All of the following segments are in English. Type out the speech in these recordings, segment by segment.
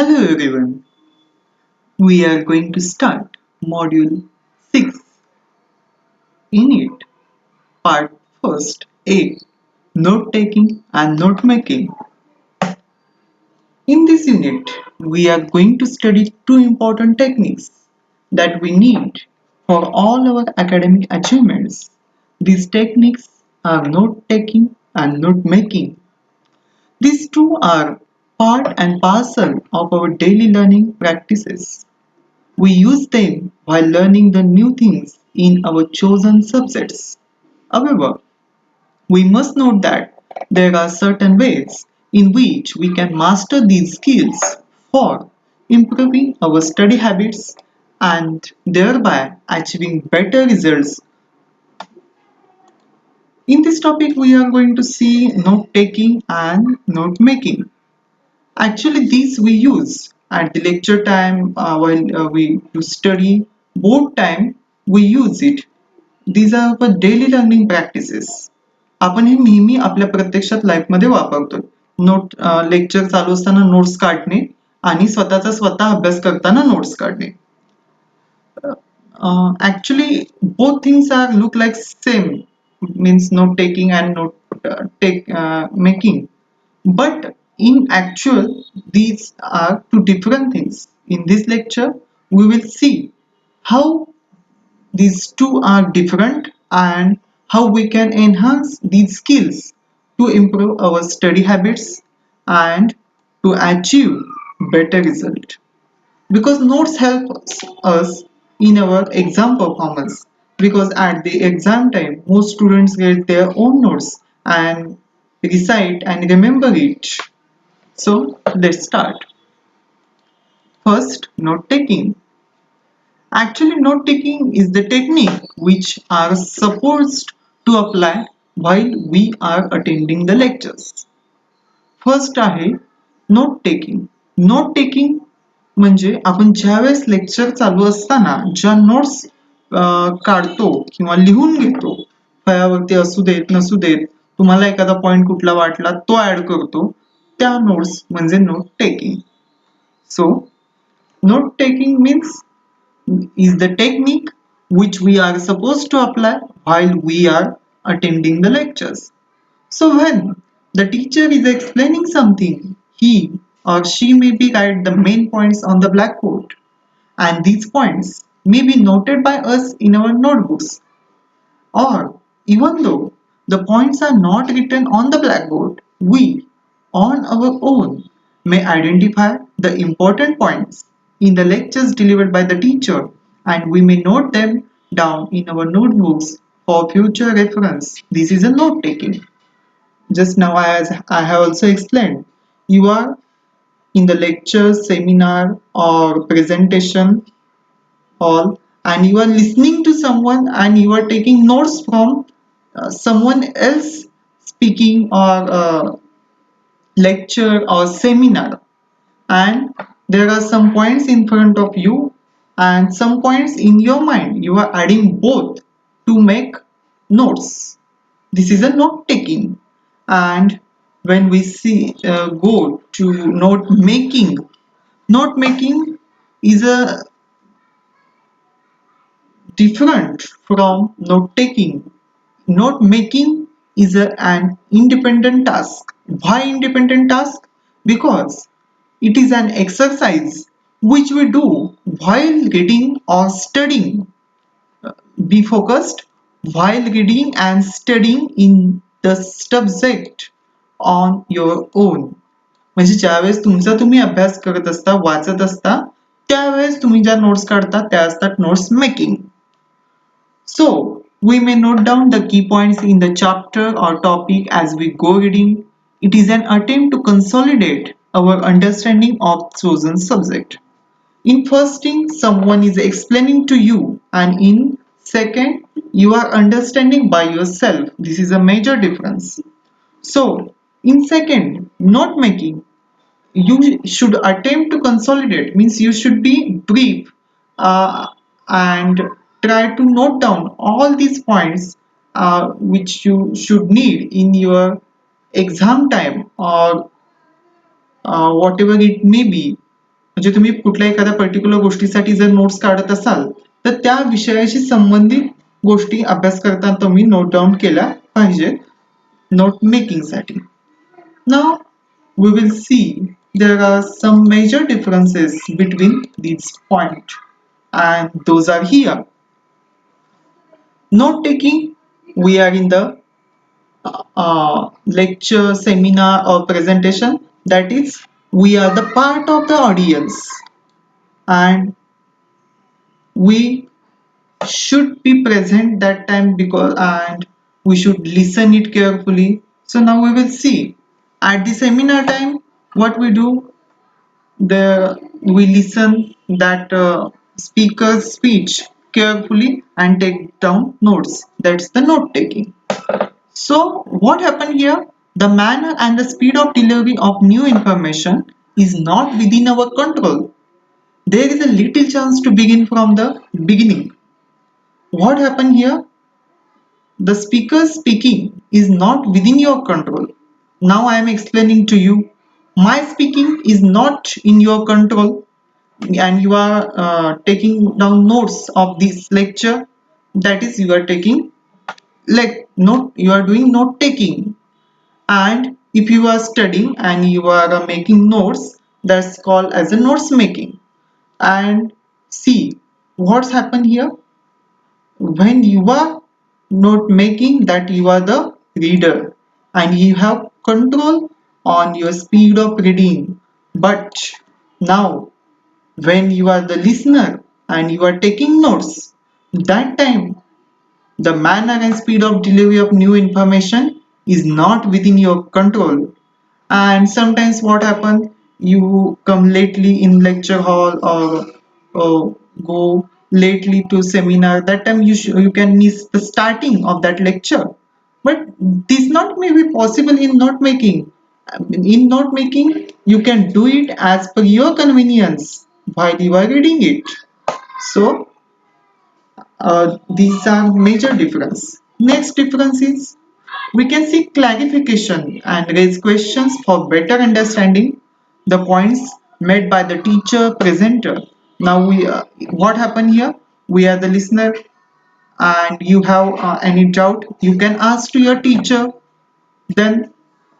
Hello everyone, we are going to start Module 6 in it, Part First A, Note Taking and Note Making. In this unit, we are going to study two important techniques that we need for all our academic achievements. These techniques are note taking and note making. These two are part and parcel of our daily learning practices. We use them while learning the new things in our chosen subjects. However, we must note that there are certain ways in which we can master these skills for improving our study habits and thereby achieving better results. In this topic, we are going to see note taking and note making. Actually, these we use at the lecture time while we do study. Both time we use it. These are our daily learning practices. आपण हे नेहमी आपल्या प्रत्यक्षात लाईफमध्ये वापरतो. Lecture चालू असताना notes काढणे आणि स्वतःचा स्वतः अभ्यास करताना नोट्स काढणे. Actually, both things are look like same, means note taking and note take making, but in actual these are two different things. In this lecture we will see how these two are different and how we can enhance these skills to improve our study habits and to achieve better result, because notes help us in our exam performance, because at the exam time most students get their own notes and recite and remember it. So let's start. First, note taking. Actually, note taking is the technique which are supposed to apply while we are attending the lectures. First आहे note taking. Note taking म्हणजे आपण ज्यावेळेस lecture चालू असताना ज्या notes काढतो किंवा लिहून घेतो, फळ्यावरती असू देत नसू देत, तुम्हाला एखादा पॉइंट कुठला वाटला तो ऍड करतो, त्या नोट्स म्हणजे note taking. So note taking means is the technique which we are supposed to apply while we are attending the lectures. So when the teacher is explaining something, he or she may be write the main points on the blackboard, and these points may be noted by us in our notebooks. Or even though the points are not written on the blackboard, we on our own may identify the important points in the lectures delivered by the teacher, and we may note them down in our notebooks for future reference. This is a note taking. Just now, as I have also explained, you are in the lecture, seminar, or presentation hall, and you are listening to someone and you are taking notes from someone else speaking or lecture or seminar, and there are some points in front of you and some points in your mind. You are adding both to make notes. This is a note taking. And when we see go to note making is a different from note taking. Note making is an independent task. Why independent task? Because it is an exercise which we do while reading or studying. Be focused while reading and studying in the subject on your own. म्हणजे ज्यावेळेस तुमचा तुम्ही अभ्यास करत असता, वाचत असता, त्यावेळेस तुम्ही ज्या नोट्स काढता त्या असतात notes making. So, we may note down the key points in the chapter or topic as we go reading. It is an attempt to consolidate our understanding of chosen subject. In first thing, someone is explaining to you, and in second, you are understanding by yourself. This is a major difference. So, in second, note making, you should attempt to consolidate, means you should be brief and try to note down all these points which you should need in your exam time or whatever it may be. म्हणजे तुम्ही कुठल्या एखाद्या particular गोष्टीसाठी जर notes काढत असाल तर त्या विषयाशी संबंधित गोष्टी अभ्यास करताना तुम्ही नोट डाऊन केल्या पाहिजे नोट मेकिंग साठी. Now we will see there are some major differences between these points and those are here. Note taking, we are in the lecture, seminar or presentation, that is we are the part of the audience and we should be present that time because and we should listen it carefully. So now we will see at the seminar time what we do, the we listen that speaker's speech carefully and take down notes. That's the note taking. So what happened here? The manner and the speed of delivery of new information is not within our control. There is a little chance to begin from the beginning. What happened here? The speaker speaking is not within your control. Now I am explaining to you. My speaking is not in your control and you are taking down notes of this lecture. That is you are taking like note, you are doing note taking. And if you are studying and you are making notes, that's called as a notes making. And see what's happened here. When you are note making, that you are the reader and you have control on your speed of reading. But now when you are the listener and you are taking notes, that time the manner and speed of delivery of new information is not within your control. And sometimes what happens, you come lately in lecture hall or go lately to seminar, that time you can miss the starting of that lecture. But this not may be possible in note making. In note making you can do it as per your convenience while you are reading it. So these are major difference. Next difference is we can seek clarification and raise questions for better understanding the points made by the teacher presenter. Now what happened here? We are the listener and you have any doubt you can ask to your teacher, then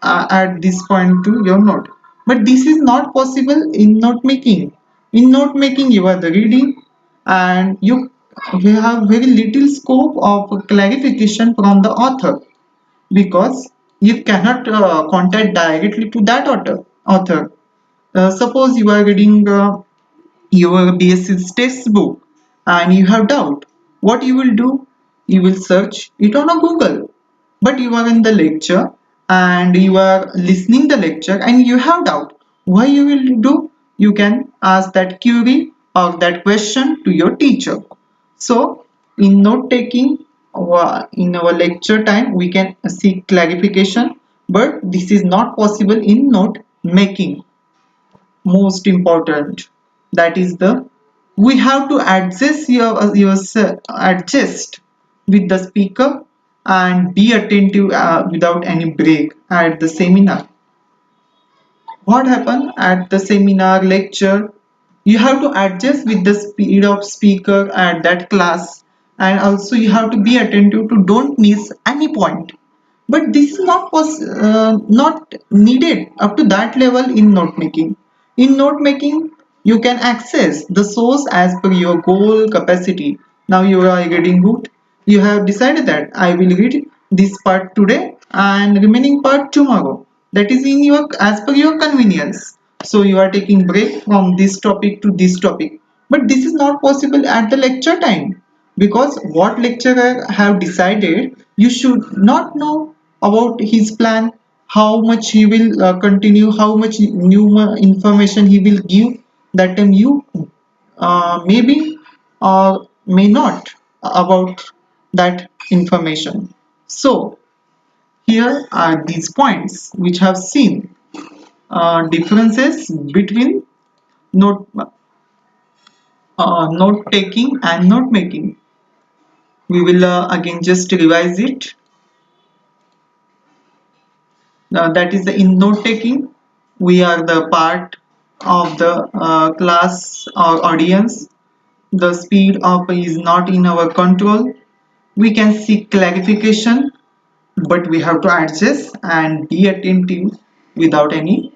add this point to your note. But this is not possible in note making. In note making you are the reading and you we have very little scope of clarification from the author because you cannot contact directly to that author. Suppose you are reading your BSc textbook and you have doubt. What you will do? You will search it on a Google. But you are in the lecture and you are listening the lecture and you have doubt. What you will do? You can ask that query or that question to your teacher. So in note taking in our lecture time we can seek clarification, but this is not possible in note making. Most important, that is the we have to adjust yourself, adjust with the speaker and be attentive without any break at the seminar. What happened at the seminar lecture, you have to adjust with the speed of speaker at that class and also you have to be attentive to don't miss any point. But this is not needed up to that level in note making. In note making you can access the source as per your goal capacity. Now you are reading book, you have decided that I will read this part today and remaining part tomorrow. That is in your as per your convenience. So you are taking break from this topic to this topic. But this is not possible at the lecture time because what lecturer have decided you should not know about his plan, how much he will continue, how much new information he will give. That time you maybe or may not about that information. So here are these points which have seen differences between note note taking and note making. We will again just revise it. That is the in note taking we are the part of the class or audience. The speed up is not in our control. We can seek clarification, but we have to adjust and be attentive without any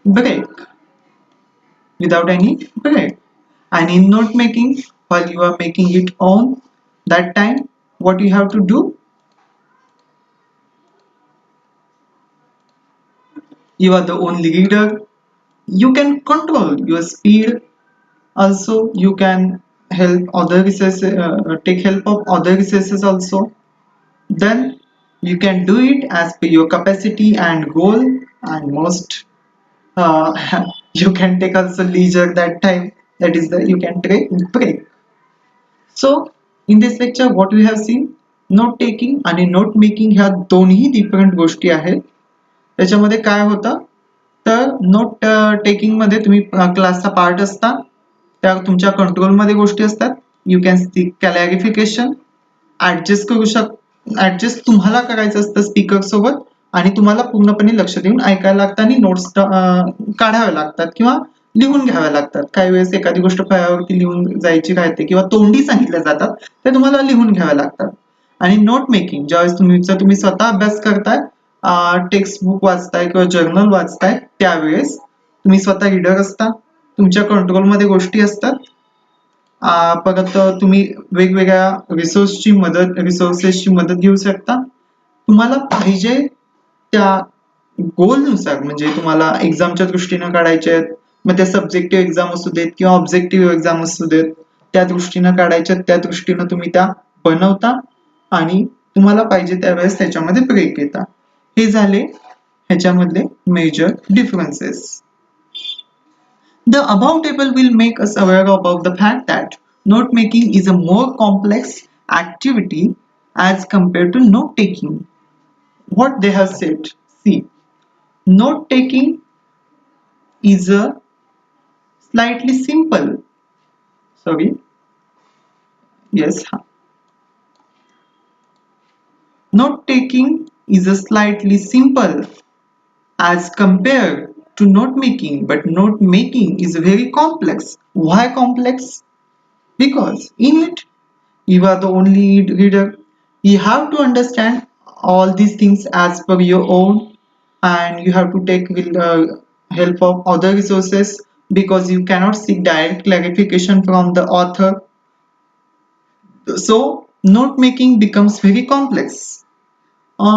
break. Without any break. And in note making, while you are making it on that time, what you have to do, you are the only reader. You can control your speed. Also, you can help other resources, take help of other resources also. Then you can do it as per your capacity and goal, and most uh, you can take also leisure that time. That is the you can take break. So in this lecture what we have seen, note taking आणि note making ह्या दोन्ही different गोष्टी आहेत. त्याच्यामध्ये काय होतं, तर note taking मध्ये तुम्ही क्लासचा पार्ट असता, त्या तुमच्या कंट्रोलमध्ये गोष्टी असतात. You can seek clarification, adjust करू ऍडजस्ट तुम्हाला करायचं असतं स्पीकर सोबत, आणि तुम्हाला पूर्णपणे लक्ष देऊन ऐकायला लागतं आणि नोट्स काढाव्या लागतात किंवा लिहून घ्याव्या लागतात. काही वेळेस एखादी गोष्ट फळ्यावरती लिहून जायची राहते किंवा तोंडी सांगितल्या जातात, ते तुम्हाला लिहून घ्याव्या लागतात. आणि नोट मेकिंग ज्यावेळेस तुम्ही स्वतः अभ्यास करताय, टेक्स्ट बुक वाचताय किंवा जर्नल वाचताय, त्यावेळेस तुम्ही स्वतः रीडर असता, तुमच्या कंट्रोलमध्ये गोष्टी असतात. परत तुम्ही वेगवेगळ्या रिसोर्सेसची मदत घेऊ शकता. तुम्हाला पाहिजे त्या गोलनुसार, म्हणजे तुम्हाला एक्झामच्या दृष्टीनं काढायचे आहेत, मग त्या सब्जेक्टिव्ह एक्झाम असू देत किंवा ऑब्जेक्टिव्ह एक्झाम असू देत, त्या दृष्टीनं काढायच्या, त्या दृष्टीनं तुम्ही त्या बनवता आणि तुम्हाला पाहिजे त्यावेळेस त्याच्यामध्ये ब्रेक येतात. हे झाले ह्याच्यामधले major differences. The above table will make us aware about the fact that note making is a more complex activity as compared to note taking. What they have said. See, note taking is a slightly simple. Sorry. Yes. Note taking is a slightly simple as compared to note making, but note making is very complex. Why complex? Because in it you are the only reader. You have to understand all these things as per your own, and you have to take help of other resources because you cannot seek direct clarification from the author. So note making becomes very complex. We